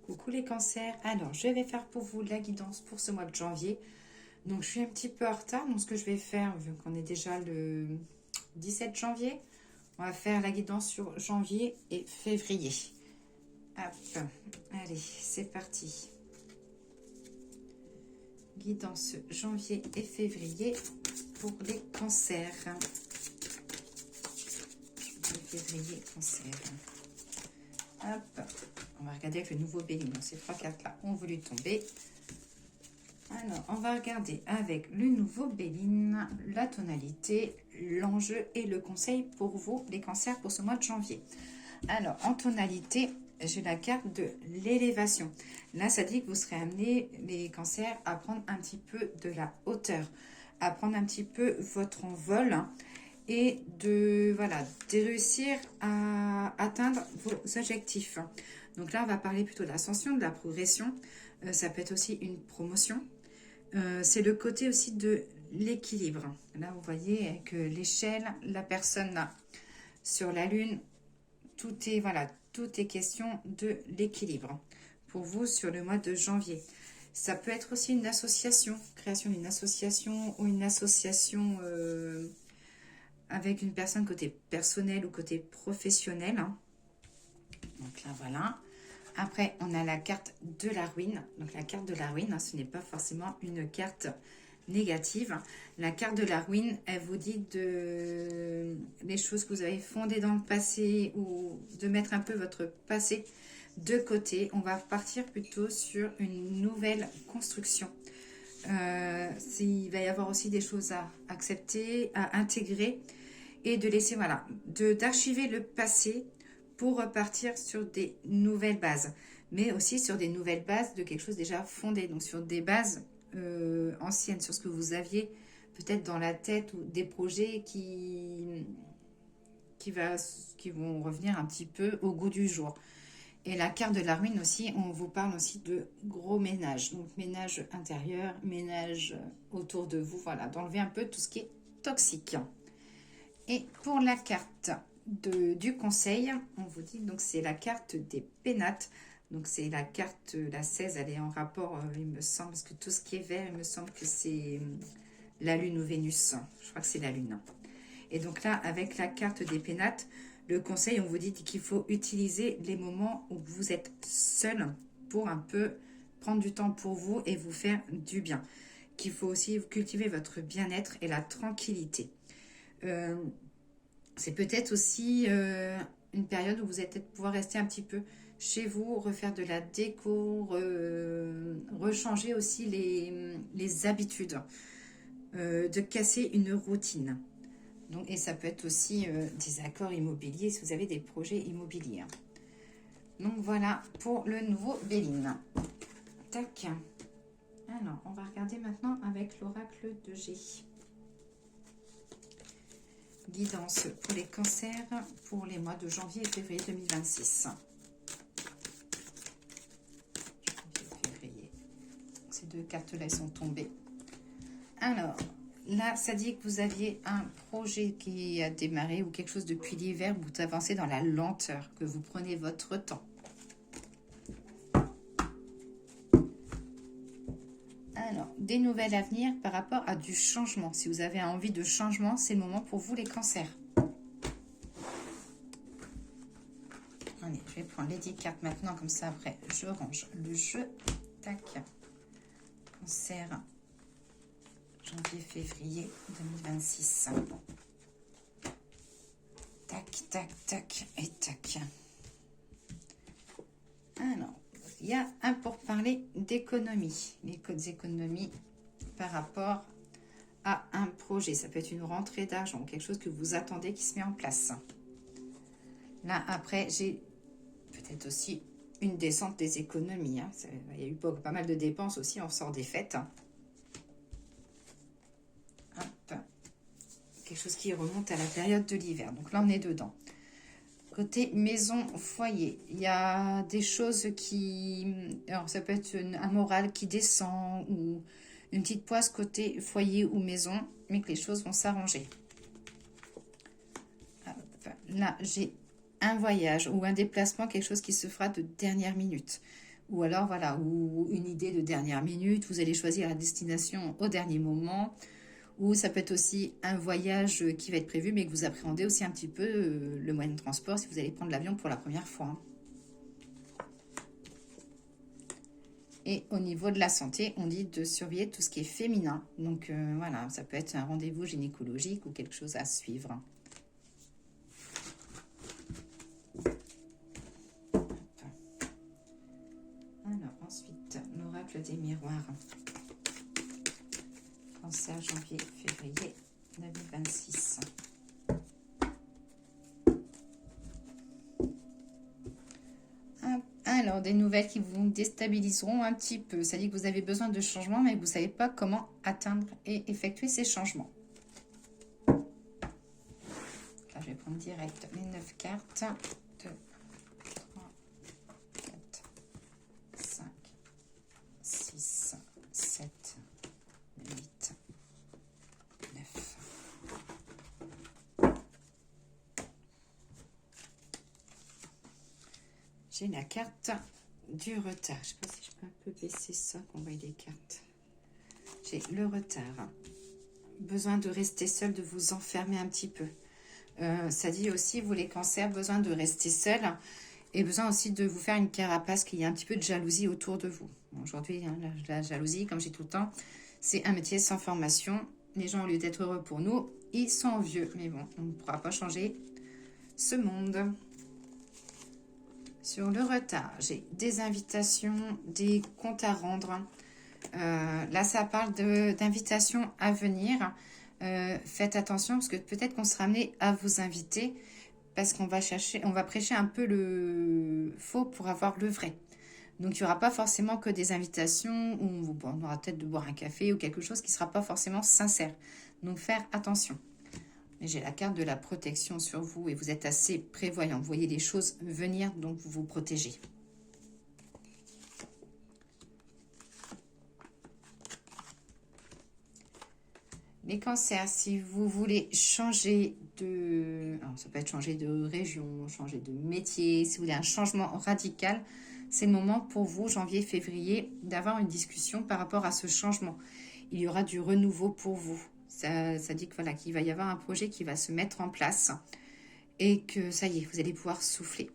Coucou les cancers, alors je vais faire pour vous la guidance pour ce mois de janvier. Donc je suis un petit peu en retard, donc ce que je vais faire, vu qu'on est déjà le 17 janvier, on va faire la guidance sur janvier et février. Hop, allez, c'est parti. Guidance janvier et février pour les cancers. Février, cancer. Hop, on va regarder avec le nouveau Béline. Ces trois cartes-là ont voulu tomber. Alors, on va regarder avec le nouveau Béline la tonalité, l'enjeu et le conseil pour vous, les cancers, pour ce mois de janvier. Alors, en tonalité, j'ai la carte de l'élévation. Là, ça dit que vous serez amenés, les cancers, à prendre un petit peu de la hauteur, à prendre un petit peu votre envol et de réussir à atteindre vos objectifs. Donc là, on va parler plutôt de l'ascension, de la progression. Ça peut être aussi une promotion. C'est le côté aussi de l'équilibre. Là, vous voyez avec l'échelle, la personne là, sur la lune, tout est question de l'équilibre pour vous sur le mois de janvier. Ça peut être aussi une association, création d'une association ou une association avec une personne côté personnel ou côté professionnel. Donc là, voilà. Après, on a la carte de la ruine. Donc la carte de la ruine, ce n'est pas forcément une carte négative. La carte de la ruine, elle vous dit de les choses que vous avez fondées dans le passé ou de mettre un peu votre passé de côté. On va partir plutôt sur une nouvelle construction. Il va y avoir aussi des choses à accepter, à intégrer et de laisser, d'archiver le passé pour repartir sur des nouvelles bases, mais aussi sur des nouvelles bases de quelque chose déjà fondé, donc sur des bases anciennes, sur ce que vous aviez peut-être dans la tête ou des projets qui vont revenir un petit peu au goût du jour. Et la carte de la ruine aussi, on vous parle aussi de gros ménage, donc ménage intérieur, ménage autour de vous, d'enlever un peu tout ce qui est toxique. Et pour la carte du conseil, on vous dit, donc c'est la carte des pénates. Donc c'est la carte, la 16, elle est en rapport, il me semble, parce que tout ce qui est vert, il me semble que c'est la lune ou Vénus. Je crois que c'est la lune. Et donc là, avec la carte des pénates, le conseil, on vous dit qu'il faut utiliser les moments où vous êtes seul pour un peu prendre du temps pour vous et vous faire du bien. Qu'il faut aussi cultiver votre bien-être et la tranquillité. C'est peut-être aussi une période où vous allez peut-être pouvoir rester un petit peu chez vous, refaire de la déco, rechanger aussi les habitudes, de casser une routine. Donc, et ça peut être aussi des accords immobiliers si vous avez des projets immobiliers. Donc voilà pour le nouveau Béline. Tac. Alors, on va regarder maintenant avec l'oracle de G. Guidance pour les cancers pour les mois de janvier et février 2026. Février. Ces deux cartes-là sont tombées. Alors, là, ça dit que vous aviez un projet qui a démarré ou quelque chose depuis l'hiver, vous avancez dans la lenteur, que vous prenez votre temps. Alors, des nouvelles à venir par rapport à du changement. Si vous avez envie de changement, c'est le moment pour vous les cancers. Allez, je vais prendre les 10 cartes maintenant, comme ça après je range le jeu. Tac. Cancer. Janvier-février 2026. Tac, tac, tac et tac. Alors, il y a un pourparler d'économie. Les codes économie par rapport à un projet. Ça peut être une rentrée d'argent, quelque chose que vous attendez qui se met en place. Là, après, j'ai peut-être aussi une descente des économies. Il y a eu pas mal de dépenses aussi, on sort des fêtes. Hop. Quelque chose qui remonte à la période de l'hiver. Donc là, on est dedans. Côté maison, foyer, il y a des choses qui... Alors, ça peut être un moral qui descend ou une petite poisse côté foyer ou maison, mais que les choses vont s'arranger. Là, j'ai un voyage ou un déplacement, quelque chose qui se fera de dernière minute. Ou alors, voilà, ou une idée de dernière minute, vous allez choisir la destination au dernier moment. Ou ça peut être aussi un voyage qui va être prévu, mais que vous appréhendez aussi un petit peu le moyen de transport si vous allez prendre l'avion pour la première fois. Hein. Et au niveau de la santé, on dit de surveiller tout ce qui est féminin. Donc voilà, ça peut être un rendez-vous gynécologique ou quelque chose à suivre. Alors ensuite, l'oracle des miroirs. Cancer, janvier, février 2026. Alors, des nouvelles qui vous déstabiliseront un petit peu. Ça dit que vous avez besoin de changements, mais vous ne savez pas comment atteindre et effectuer ces changements. Là, je vais prendre direct les 9 cartes. 2, 3, 4, 5, 6, 7, 8, 9. J'ai la carte du retard. Je ne sais pas si je peux un peu baisser ça, qu'on voit les cartes. J'ai le retard. Besoin de rester seul, de vous enfermer un petit peu. Ça dit aussi, vous les cancers, besoin de rester seul et besoin aussi de vous faire une carapace, qu'il y a un petit peu de jalousie autour de vous. Bon, aujourd'hui, hein, la jalousie, comme j'ai tout le temps, c'est un métier sans formation. Les gens, au lieu d'être heureux pour nous, ils sont envieux. Mais bon, on ne pourra pas changer ce monde. Sur le retard, j'ai des invitations, des comptes à rendre. Là, ça parle d'invitations à venir. Faites attention parce que peut-être qu'on sera amené à vous inviter parce qu'on va chercher, on va prêcher un peu le faux pour avoir le vrai. Donc, il n'y aura pas forcément que des invitations où on aura peut-être de boire un café ou quelque chose qui ne sera pas forcément sincère. Donc, faire attention. J'ai la carte de la protection sur vous et vous êtes assez prévoyant. Vous voyez les choses venir, donc vous vous protégez. Les cancers, si vous voulez changer de... Alors, ça peut être changer de région, changer de métier. Si vous voulez un changement radical, c'est le moment pour vous, janvier, février, d'avoir une discussion par rapport à ce changement. Il y aura du renouveau pour vous. Ça dit que, voilà, qu'il va y avoir un projet qui va se mettre en place et que ça y est, vous allez pouvoir souffler.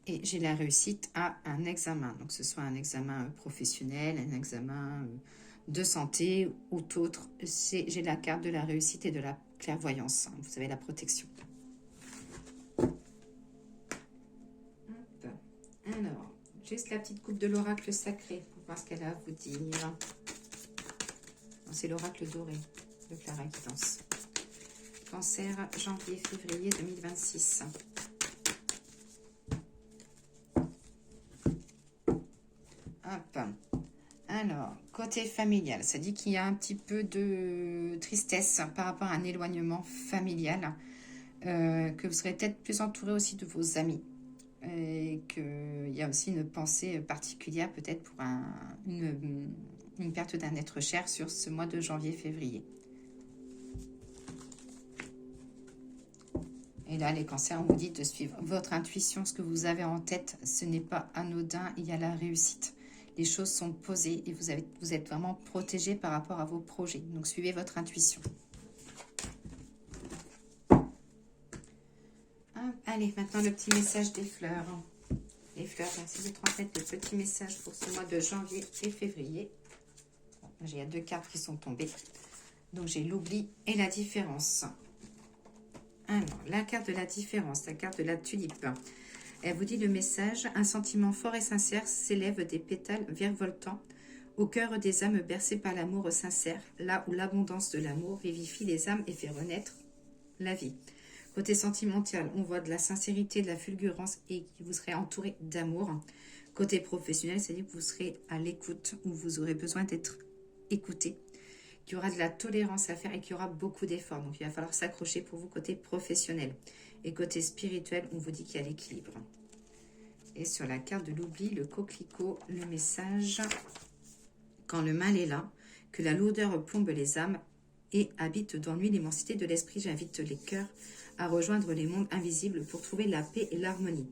Et j'ai la réussite à un examen. Donc, ce soit un examen professionnel, un examen de santé ou autre. J'ai la carte de la réussite et de la clairvoyance. Vous avez la protection. Alors, juste la petite coupe de l'oracle sacré pour voir ce qu'elle a à vous dire. C'est l'oracle doré de Clara qui danse. Cancer, janvier, février 2026. Hop. Alors, côté familial, ça dit qu'il y a un petit peu de tristesse par rapport à un éloignement familial, que vous serez peut-être plus entouré aussi de vos amis. Et qu'il y a aussi une pensée particulière peut-être pour une perte d'un être cher sur ce mois de janvier-février. Et là, les cancers, on vous dit de suivre votre intuition, ce que vous avez en tête, ce n'est pas anodin, il y a la réussite. Les choses sont posées et vous êtes vraiment protégé par rapport à vos projets. Donc, suivez votre intuition. Allez, maintenant le petit message des fleurs. Les fleurs, merci de transmettre le petit message pour ce mois de janvier et février. Il y a 2 cartes qui sont tombées. Donc, j'ai l'oubli et la différence. Alors, la carte de la différence, la carte de la tulipe. Elle vous dit le message, un sentiment fort et sincère s'élève des pétales virevoltants au cœur des âmes bercées par l'amour sincère, là où l'abondance de l'amour vivifie les âmes et fait renaître la vie. Côté sentimental, on voit de la sincérité, de la fulgurance et que vous serez entouré d'amour. Côté professionnel, c'est-à-dire que vous serez à l'écoute, où vous aurez besoin d'être écouté, qu'il y aura de la tolérance à faire et qu'il y aura beaucoup d'efforts. Donc, il va falloir s'accrocher pour vous côté professionnel. Et côté spirituel, on vous dit qu'il y a l'équilibre. Et sur la carte de l'oubli, le coquelicot, le message, quand le mal est là, que la lourdeur plombe les âmes et habite dans lui l'immensité de l'esprit, j'invite les cœurs à rejoindre les mondes invisibles pour trouver la paix et l'harmonie.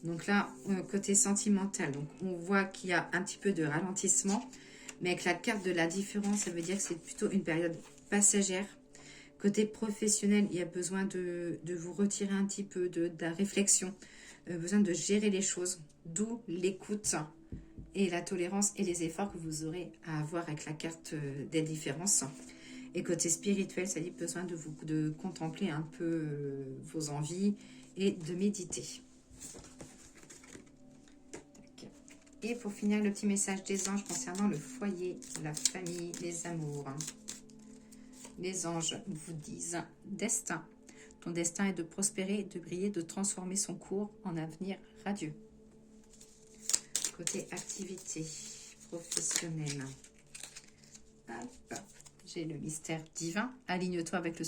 Donc là, côté sentimental, donc on voit qu'il y a un petit peu de ralentissement. Mais avec la carte de la différence, ça veut dire que c'est plutôt une période passagère. Côté professionnel, il y a besoin de vous retirer un petit peu de la réflexion. Besoin de gérer les choses. D'où l'écoute et la tolérance et les efforts que vous aurez à avoir avec la carte des différences. Et côté spirituel, ça dit besoin de contempler un peu vos envies et de méditer. Et pour finir, le petit message des anges concernant le foyer, la famille, les amours. Les anges vous disent destin. Ton destin est de prospérer, de briller, de transformer son cours en avenir radieux. Côté activité professionnelle. Hop. J'ai le mystère divin. Aligne-toi avec le